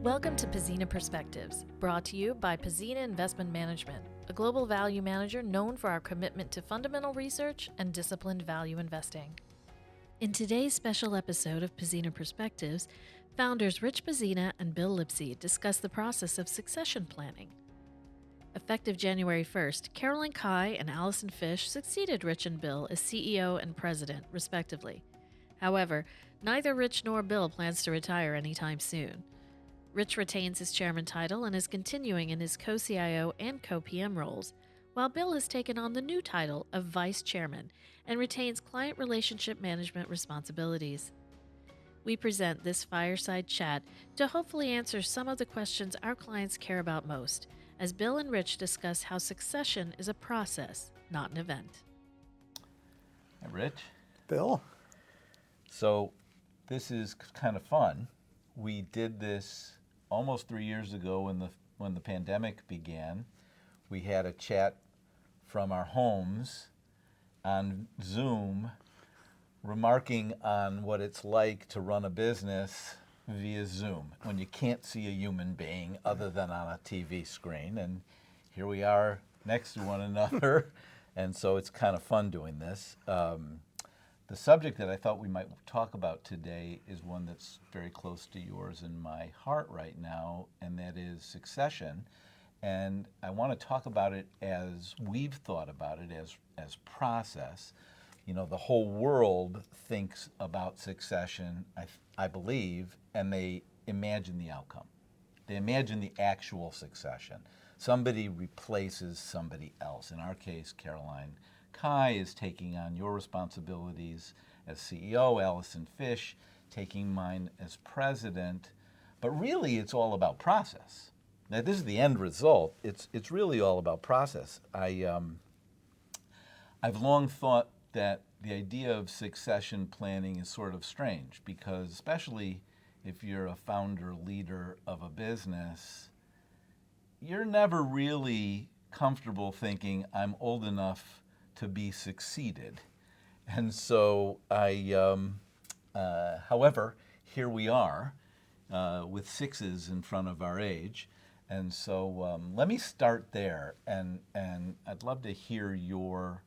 Welcome to PzenaPerspectives, brought to you by Pzena Investment Management, a global value manager known for our commitment to fundamental research and disciplined value investing. In today's special episode of PzenaPerspectives, founders Rich Pzena and Bill Lipsey discuss the process of succession planning. Effective January 1st, Caroline Kai and Allison Fish succeeded Rich and Bill as CEO and president, respectively. However, neither Rich nor Bill plans to retire anytime soon. Rich retains his chairman title and is continuing in his co-CIO and co-PM roles, while Bill has taken on the new title of vice chairman and retains client relationship management responsibilities. We present this fireside chat to hopefully answer some of the questions our clients care about most, as Bill and Rich discuss how succession is a process, not an event. Hi, Rich. Bill? So this is kind of fun. We did this almost 3 years ago when the pandemic began. We had a chat from our homes on Zoom, remarking on what it's like to run a business via Zoom when you can't see a human being other than on a TV screen. And here we are next to one another, and so it's kind of fun doing this. The subject that I thought we might talk about today is one that's very close to yours and my heart right now, and that is succession. And I want to talk about it as we've thought about it as process. You know, the whole world thinks about succession, I believe, and they imagine the outcome. They imagine the actual succession. Somebody replaces somebody else. In our case, Caroline Kai is taking on your responsibilities as CEO, Allison Fish taking mine as president. But really, it's all about process. Now, this is the end result. It's really all about process. I've long thought that the idea of succession planning is sort of strange because, especially if you're a founder leader of a business, you're never really comfortable thinking, I'm old enough to be succeeded. And so however, here we are with sixes in front of our age. And so let me start there, and I'd love to hear your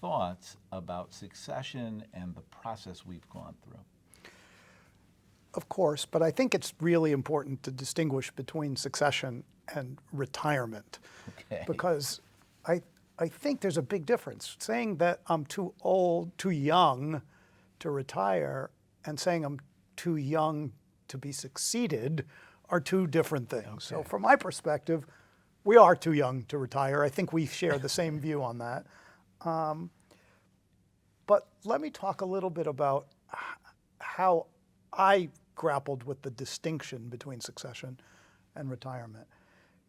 thoughts about succession and the process we've gone through. Of course, but I think it's really important to distinguish between succession and retirement. Okay. Because I think there's a big difference. Saying that I'm too old, too young to retire, and saying I'm too young to be succeeded are two different things. Okay. So from my perspective, we are too young to retire. I think we share the same view on that. But let me talk a little bit about how I grappled with the distinction between succession and retirement.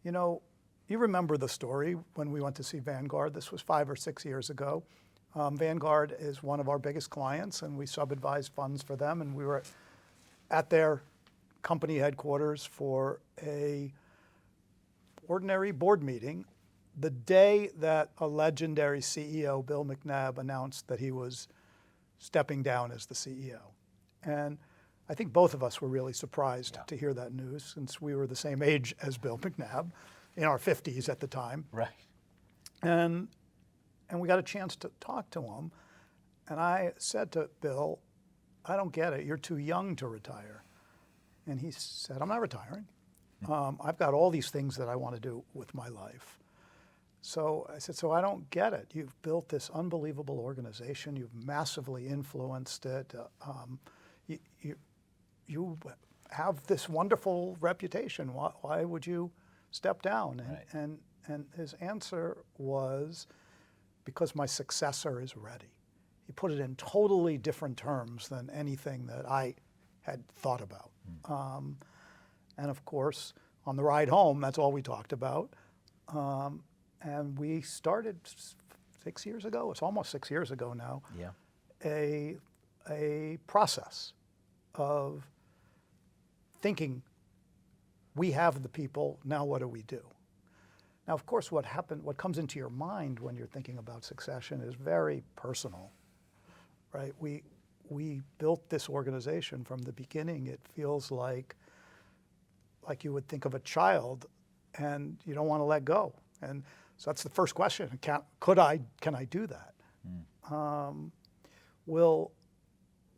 You know, you remember the story when we went to see Vanguard. This was 5 or 6 years ago. Vanguard is one of our biggest clients, and we sub-advise funds for them. And we were at their company headquarters for a ordinary board meeting the day that a legendary CEO, Bill McNabb, announced that he was stepping down as the CEO. And I think both of us were really surprised to hear that news, since we were the same age as Bill McNabb, in our 50s at the time. Right. And we got a chance to talk to him. And I said to Bill, I don't get it. You're too young to retire. And he said, I'm not retiring. I've got all these things that I want to do with my life. So I said, so I don't get it. You've built this unbelievable organization. You've massively influenced it. You have this wonderful reputation. Why would you step down? Right. And his answer was, because my successor is ready. He put it in totally different terms than anything that I had thought about. And of course, on the ride home, that's all we talked about. And we started 6 years ago, it's almost 6 years ago now, a process of thinking, we have the people, now what do we do? Now, of course, what comes into your mind when you're thinking about succession is very personal, right? We built this organization from the beginning. It feels like like you would think of a child, and you don't want to let go. And so that's the first question: can I do that?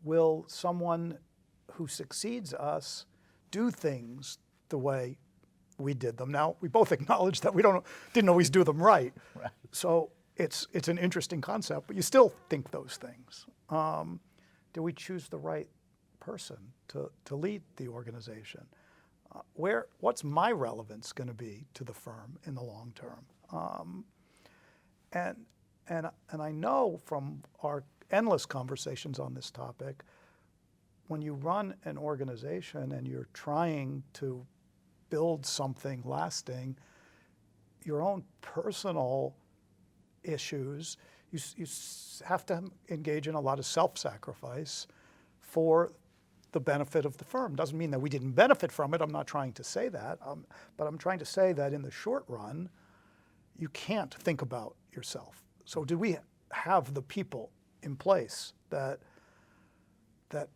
Will someone who succeeds us do things the way we did them? Now, we both acknowledge that we didn't always do them right. Right. So it's an interesting concept, but you still think those things. Do we choose the right person to lead the organization? What's my relevance going to be to the firm in the long term? And I know from our endless conversations on this topic, when you run an organization and you're trying to build something lasting, your own personal issues, you have to engage in a lot of self-sacrifice for the benefit of the firm. Doesn't mean that we didn't benefit from it. I'm not trying to say that. But I'm trying to say that in the short run, you can't think about yourself. So do we have the people in place that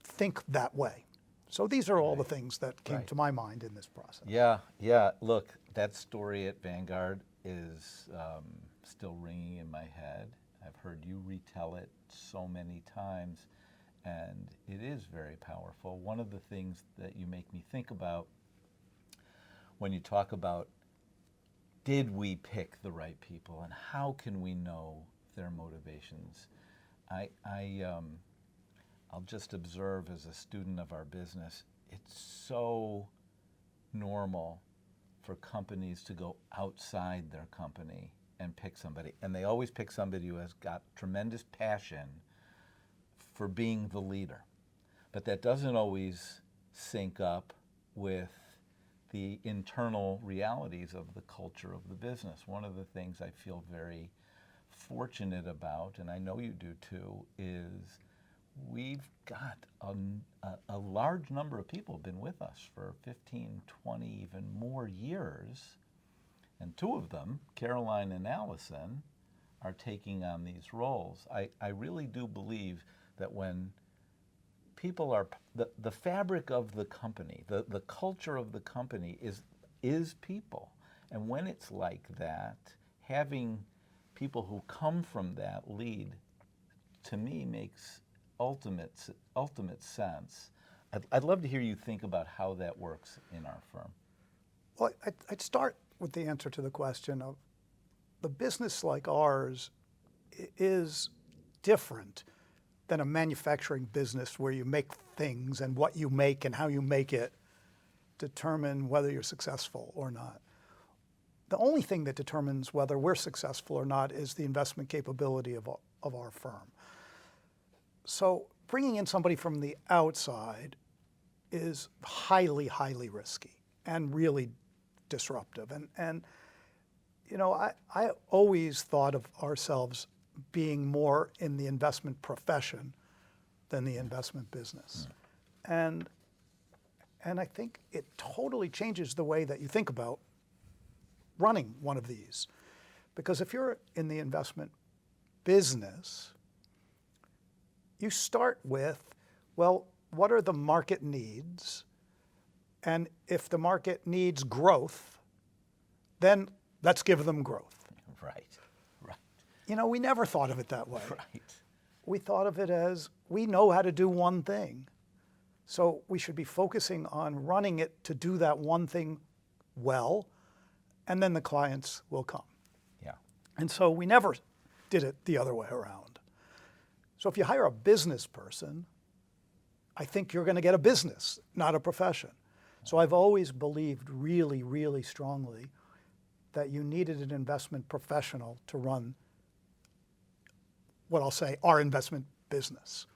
think that way? So these are all the things that came to my mind in this process. Yeah. Look, that story at Vanguard is still ringing in my head. I've heard you retell it so many times, and it is very powerful. One of the things that you make me think about when you talk about, did we pick the right people, and how can we know their motivations? I'll just observe as a student of our business, it's so normal for companies to go outside their company and pick somebody. And they always pick somebody who has got tremendous passion for being the leader. But that doesn't always sync up with the internal realities of the culture of the business. One of the things I feel very fortunate about, and I know you do too, is we've got a large number of people have been with us for 15, 20, even more years. And two of them, Caroline and Allison, are taking on these roles. I really do believe that when people are, the fabric of the company, the culture of the company is people. And when it's like that, having people who come from that lead, to me, makes ultimate sense. I'd love to hear you think about how that works in our firm. Well, I'd start with the answer to the question of the business like ours is different than a manufacturing business where you make things, and what you make and how you make it determine whether you're successful or not. The only thing that determines whether we're successful or not is the investment capability of our firm. So bringing in somebody from the outside is highly, highly risky and really disruptive. And you know, I always thought of ourselves being more in the investment profession than the investment business. And I think it totally changes the way that you think about running one of these. Because if you're in the investment business, you start with, well, what are the market needs? And if the market needs growth, then let's give them growth. Right. You know, we never thought of it that way. Right. We thought of it as, we know how to do one thing, so we should be focusing on running it to do that one thing well, and then the clients will come. Yeah. And so we never did it the other way around. So if you hire a business person, I think you're going to get a business, not a profession. So I've always believed really, really strongly that you needed an investment professional to run what I'll say our investment business.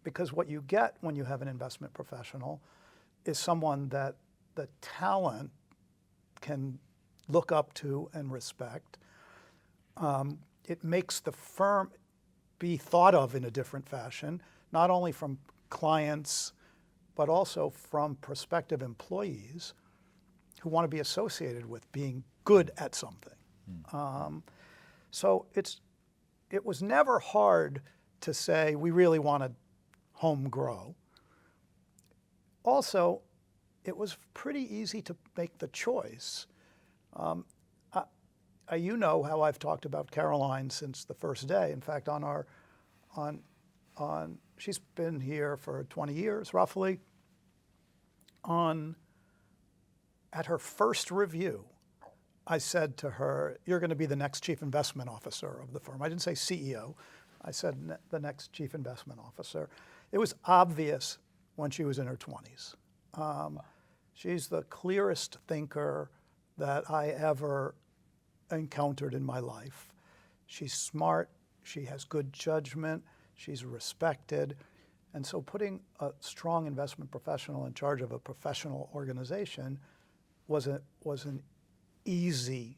Because what you get when you have an investment professional is someone that the talent can look up to and respect. It makes the firm be thought of in a different fashion, not only from clients, but also from prospective employees who want to be associated with being good at something. So it was never hard to say we really want to home grow. Also, it was pretty easy to make the choice. You know how I've talked about Caroline since the first day. In fact, she's been here for 20 years, roughly. At her first review, I said to her, "You're going to be the next chief investment officer of the firm." I didn't say CEO. I said the next chief investment officer. It was obvious when she was in her 20s. She's the clearest thinker that I ever encountered in my life. She's smart. She has good judgment. She's respected. And so putting a strong investment professional in charge of a professional organization was an easy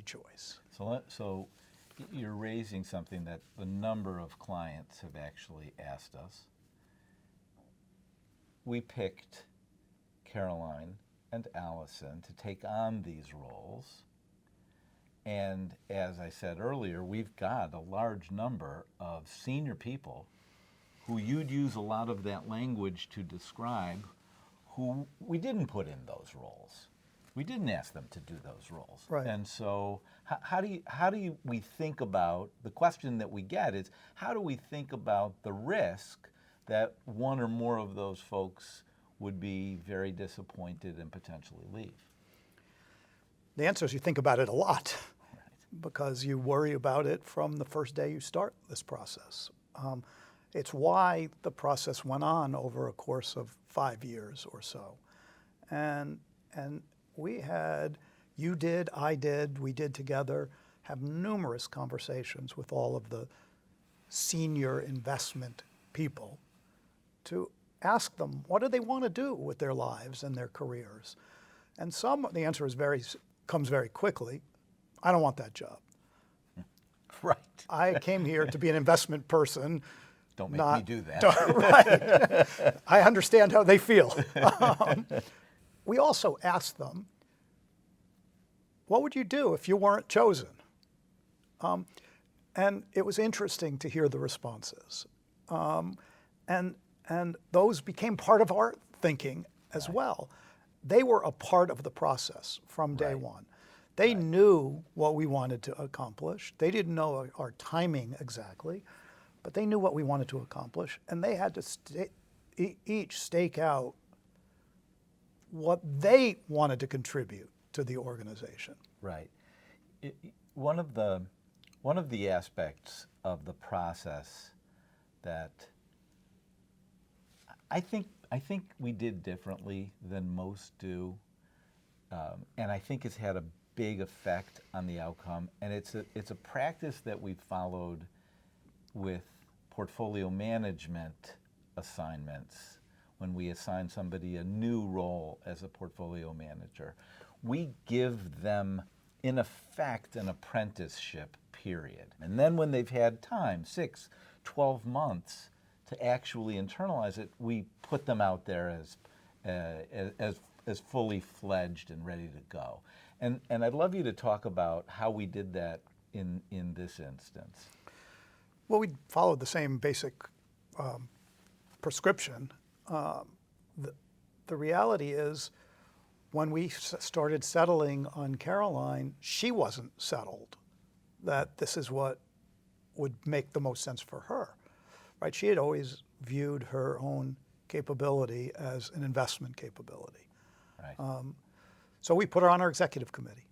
choice. So you're raising something that a number of clients have actually asked us. We picked Caroline and Allison to take on these roles. And as I said earlier, we've got a large number of senior people who you'd use a lot of that language to describe, who we didn't put in those roles. We didn't ask them to do those roles. Right. And so how do we think about, the question that we get is, how do we think about the risk that one or more of those folks would be very disappointed and potentially leave? The answer is you think about it a lot, because you worry about it from the first day you start this process. It's why the process went on over a course of 5 years or so. And we had, you did, I did, we did together, have numerous conversations with all of the senior investment people to ask them, what do they want to do with their lives and their careers? And the answer comes very quickly. I don't want that job. Right. I came here to be an investment person. Don't make me do that. Right. I understand how they feel. We also asked them, what would you do if you weren't chosen? And it was interesting to hear the responses. And those became part of our thinking as well. They were a part of the process from day one. They knew what we wanted to accomplish. They didn't know our timing exactly, but they knew what we wanted to accomplish, and they had to each stake out what they wanted to contribute to the organization. Right. One of the aspects of the process that I think we did differently than most do, and I think it's had a big effect on the outcome. And it's a practice that we've followed with portfolio management assignments. When we assign somebody a new role as a portfolio manager, we give them, in effect, an apprenticeship period. And then when they've had time, 6, 12 months, to actually internalize it, we put them out there as fully fledged and ready to go. And I'd love you to talk about how we did that in this instance. Well, we followed the same basic prescription. The reality is, when we started settling on Caroline, she wasn't settled that this is what would make the most sense for her. Right? She had always viewed her own capability as an investment capability. Right. So we put her on our executive committee.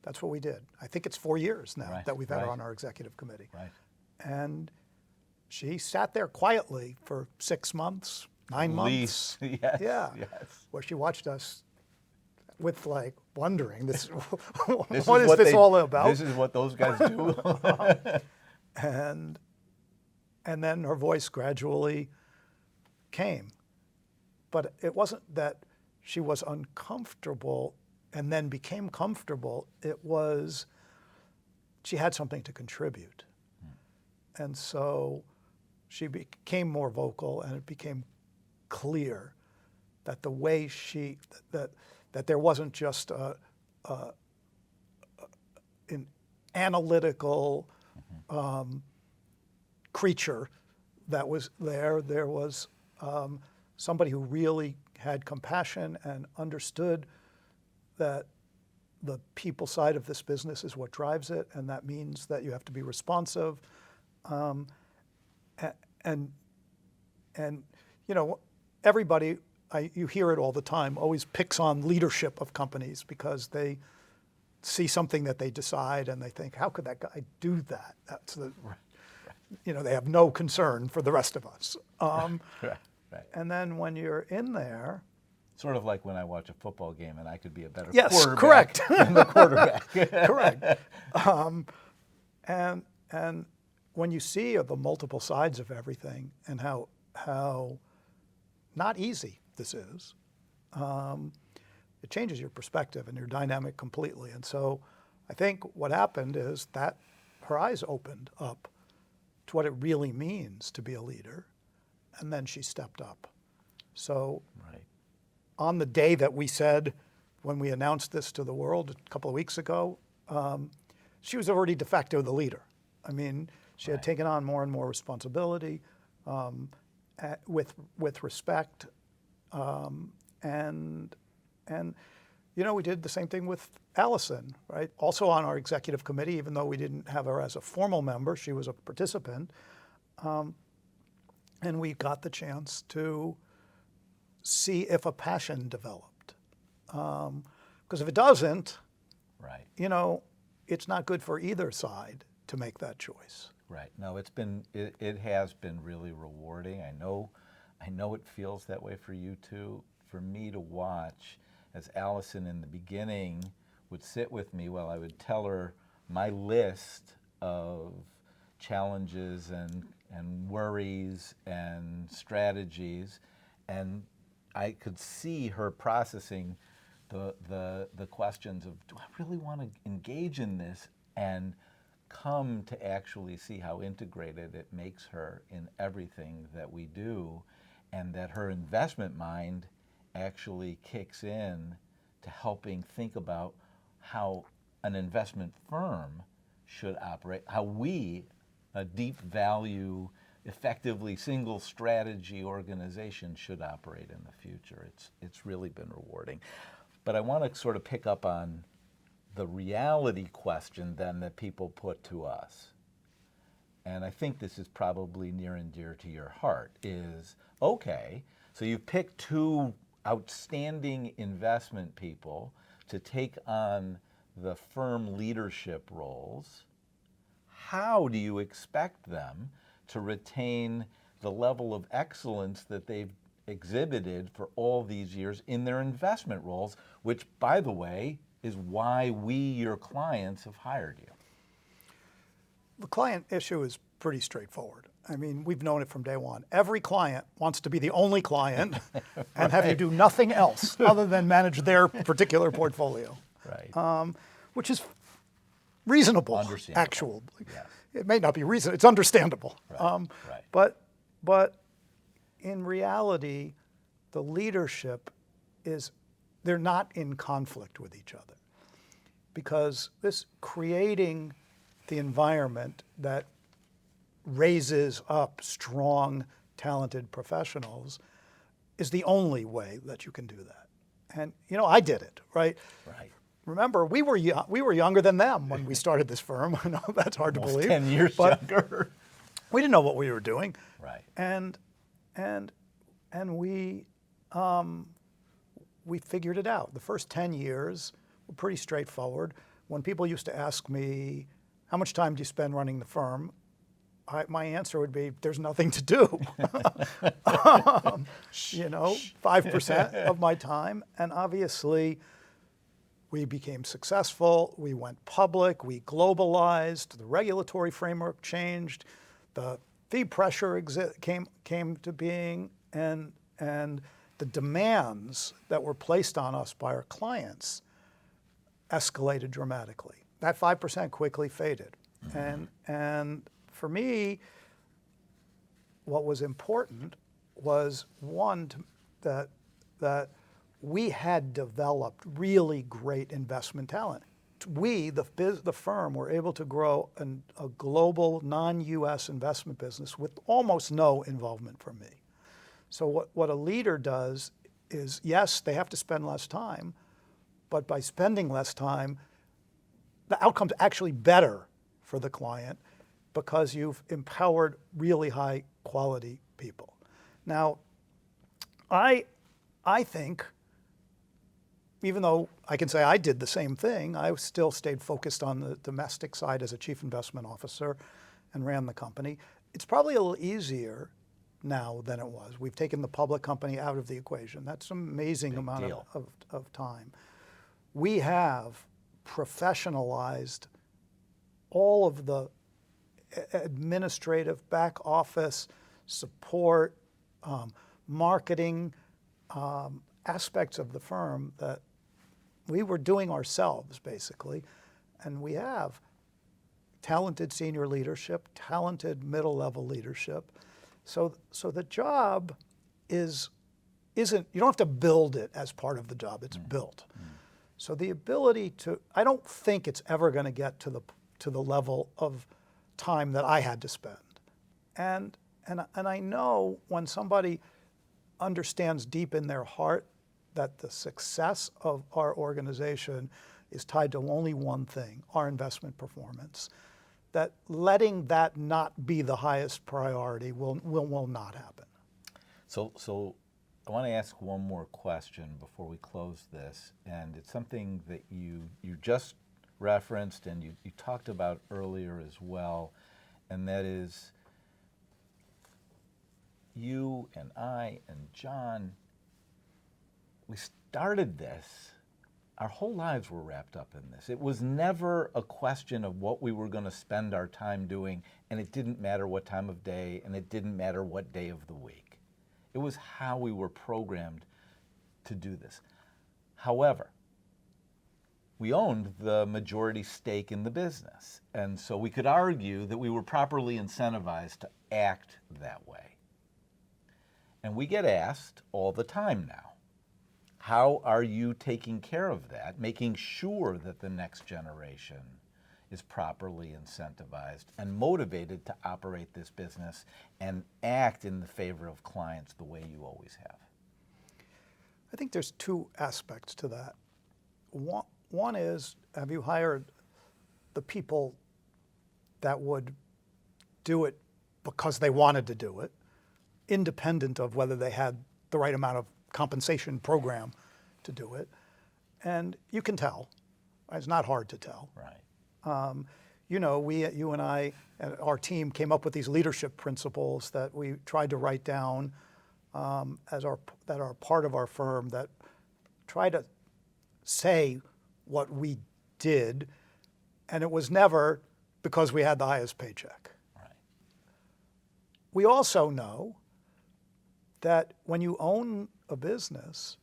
That's what we did. I think it's 4 years now Right. that we've had her Right. on our executive committee. Right. And she sat there quietly for 6 months, 9 months. Least. Yes. Yeah. Yes. Where she watched us with, like, wondering, This what is is this all about? This is what those guys do. And then her voice gradually came. But it wasn't that she was uncomfortable and then became comfortable. It was she had something to contribute. And so she became more vocal, and it became clear that the way that there wasn't just an analytical creature that was there. There was somebody who really had compassion and understood that the people side of this business is what drives it, and that means that you have to be responsive. And you know, everybody, you hear it all the time, always picks on leadership of companies because they see something that they decide and they think, how could that guy do that? That's the, you know, they have no concern for the rest of us. Right. And then when you're in there, Sort of like when I watch a football game and I could be a better yes, quarterback correct. than the quarterback. Correct. And when you see the multiple sides of everything and how not easy this is, it changes your perspective and your dynamic completely. And so I think what happened is that her eyes opened up to what it really means to be a leader, and then she stepped up. So Right. on the day that we said, when we announced this to the world a couple of weeks ago, she was already de facto the leader. I mean, she had taken on more and more responsibility with respect, and you know, we did the same thing with Allison, right? Also on our executive committee, even though we didn't have her as a formal member, she was a participant, and we got the chance to see if a passion developed. Because if it doesn't, Right. you know, it's not good for either side to make that choice. Right. No, it has been really rewarding. I know it feels that way for you too. For me to watch as Allison in the beginning would sit with me while I would tell her my list of challenges and worries and strategies, and I could see her processing the questions of, do I really want to engage in this, and come to actually see how integrated it makes her in everything that we do, and that her investment mind actually kicks in to helping think about how an investment firm should operate, how we, a deep value, effectively single strategy organization, should operate in the future. It's really been rewarding. But I want to sort of pick up on the reality question then that people put to us. And I think this is probably near and dear to your heart, is, okay, so you've picked two outstanding investment people to take on the firm leadership roles. How do you expect them to retain the level of excellence that they've exhibited for all these years in their investment roles, which, by the way, is why we, your clients, have hired you? The client issue is pretty straightforward. I mean, we've known it from day one. Every client wants to be the only client and have you do nothing else other than manage their particular portfolio. Right. Which is reasonable, Understandable. actually. Yes. It may not be reasonable, it's understandable. Right. Right. But in reality, the leadership they're not in conflict with each other, because this creating the environment that raises up strong, talented professionals is the only way that you can do that. And you know, I did it, right? Right. Remember, we were younger than them when we started this firm. I know that's hard Almost to believe. 10 years but younger. we didn't know what we were doing. Right. And we figured it out. The first 10 years were pretty straightforward. When people used to ask me, how much time do you spend running the firm? My answer would be, there's nothing to do. You know, 5% of my time. And obviously, we became successful. We went public. We globalized. The regulatory framework changed. The fee pressure came to being, and the demands that were placed on us by our clients escalated dramatically. That 5% quickly faded. Mm-hmm. And for me, what was important was, one, that we had developed really great investment talent. We, the firm, were able to grow a global non-U.S. investment business with almost no involvement from me. So what a leader does is, yes, they have to spend less time, but by spending less time, the outcome's actually better for the client because you've empowered really high quality people. Now, I think, even though I can say I did the same thing, I still stayed focused on the domestic side as a chief investment officer and ran the company. It's probably a little easier now than it was. We've taken the public company out of the equation. That's an amazing Big amount deal. of time. We have professionalized all of the administrative back office support, marketing aspects of the firm that we were doing ourselves, basically. And we have talented senior leadership, talented middle-level leadership. So the job isn't, you don't have to build it as part of the job, it's built. So the ability to, I don't think it's ever going to get to the level of time that I had to spend. And I know when somebody understands deep in their heart that the success of our organization is tied to only one thing, our investment performance, that letting that not be the highest priority will not happen. So I want to ask one more question before we close this, and it's something that you just referenced and you talked about earlier as well, and that is you and I and John, we started this, our whole lives were wrapped up in this. It was never a question of what we were going to spend our time doing, and it didn't matter what time of day, and it didn't matter what day of the week. It was how we were programmed to do this. However, we owned the majority stake in the business, and so we could argue that we were properly incentivized to act that way. And we get asked all the time now, how are you taking care of that, making sure that the next generation is properly incentivized and motivated to operate this business and act in the favor of clients the way you always have? I think there's two aspects to that. One is, have you hired the people that would do it because they wanted to do it, independent of whether they had the right amount of compensation program to do it? And you can tell. It's not hard to tell. Right. You know, you and I and our team came up with these leadership principles that we tried to write down that are part of our firm, that try to say what we did, and it was never because we had the highest paycheck. Right. We also know that when you own a business,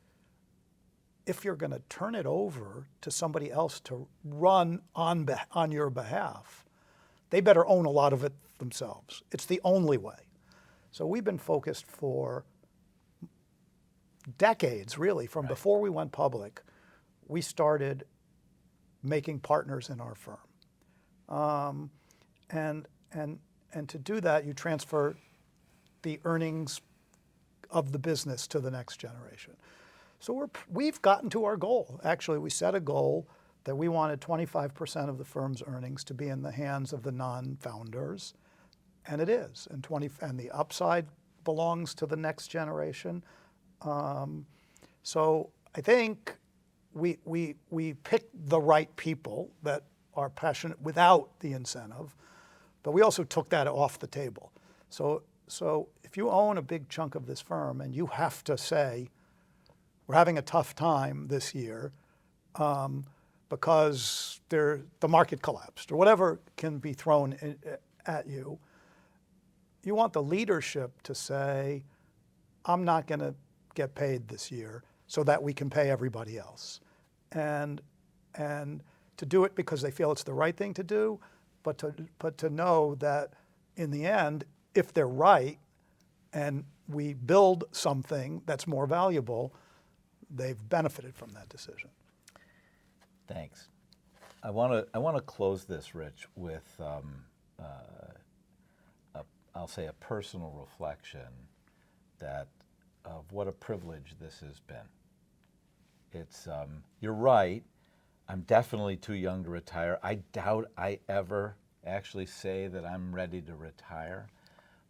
if you're going to turn it over to somebody else to run on your behalf, they better own a lot of it themselves. It's the only way. So we've been focused for decades, really, from before we went public. We started making partners in our firm. And to do that, you transfer the earnings of the business to the next generation. So we've gotten to our goal. Actually, we set a goal that we wanted 25% of the firm's earnings to be in the hands of the non-founders, and it is. And the upside belongs to the next generation. So I think we picked the right people that are passionate without the incentive, but we also took that off the table. So if you own a big chunk of this firm and you have to say, we're having a tough time this year because the market collapsed, or whatever can be thrown at you, you want the leadership to say, I'm not going to get paid this year so that we can pay everybody else. And to do it because they feel it's the right thing to do, but to know that in the end, if they're right and we build something that's more valuable, they've benefited from that decision. Thanks. I want to close this, Rich, with I'll say a personal reflection that of what a privilege this has been. It's, you're right, I'm definitely too young to retire. I doubt I ever actually say that I'm ready to retire,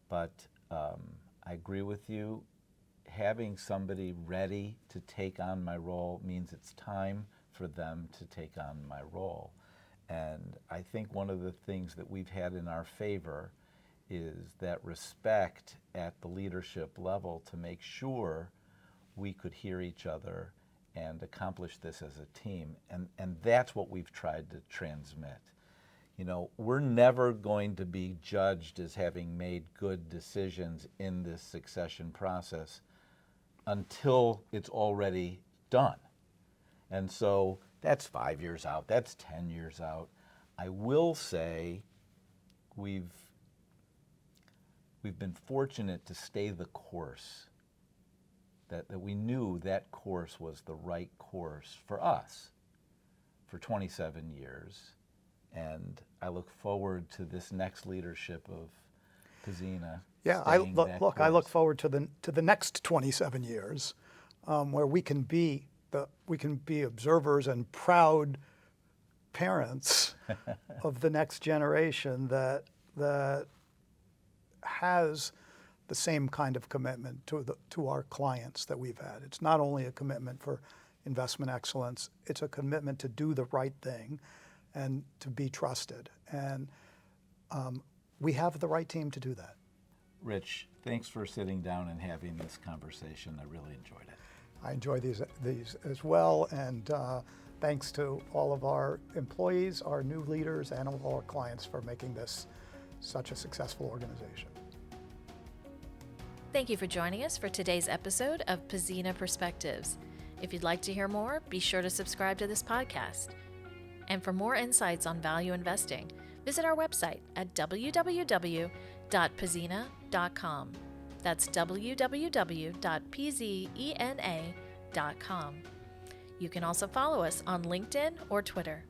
but I agree with you. Having somebody ready to take on my role means it's time for them to take on my role. And I think one of the things that we've had in our favor is that respect at the leadership level to make sure we could hear each other and accomplish this as a team. And that's what we've tried to transmit. You know, we're never going to be judged as having made good decisions in this succession process until it's already done. And so that's 5 years out, that's 10 years out. I will say we've been fortunate to stay the course, that we knew that course was the right course for us for 27 years. And I look forward to this next leadership of Pzena. Yeah, I look forward to the next 27 years, where we can be observers and proud parents of the next generation that has the same kind of commitment to our clients that we've had. It's not only a commitment for investment excellence; it's a commitment to do the right thing and to be trusted. And we have the right team to do that. Rich, thanks for sitting down and having this conversation. I really enjoyed it. I enjoy these as well, and thanks to all of our employees, our new leaders, and all our clients for making this such a successful organization. Thank you for joining us for today's episode of PzenaPerspectives. If you'd like to hear more, be sure to subscribe to this podcast. And for more insights on value investing, visit our website at www.pzena.com. That's www.pzena.com. You can also follow us on LinkedIn or Twitter.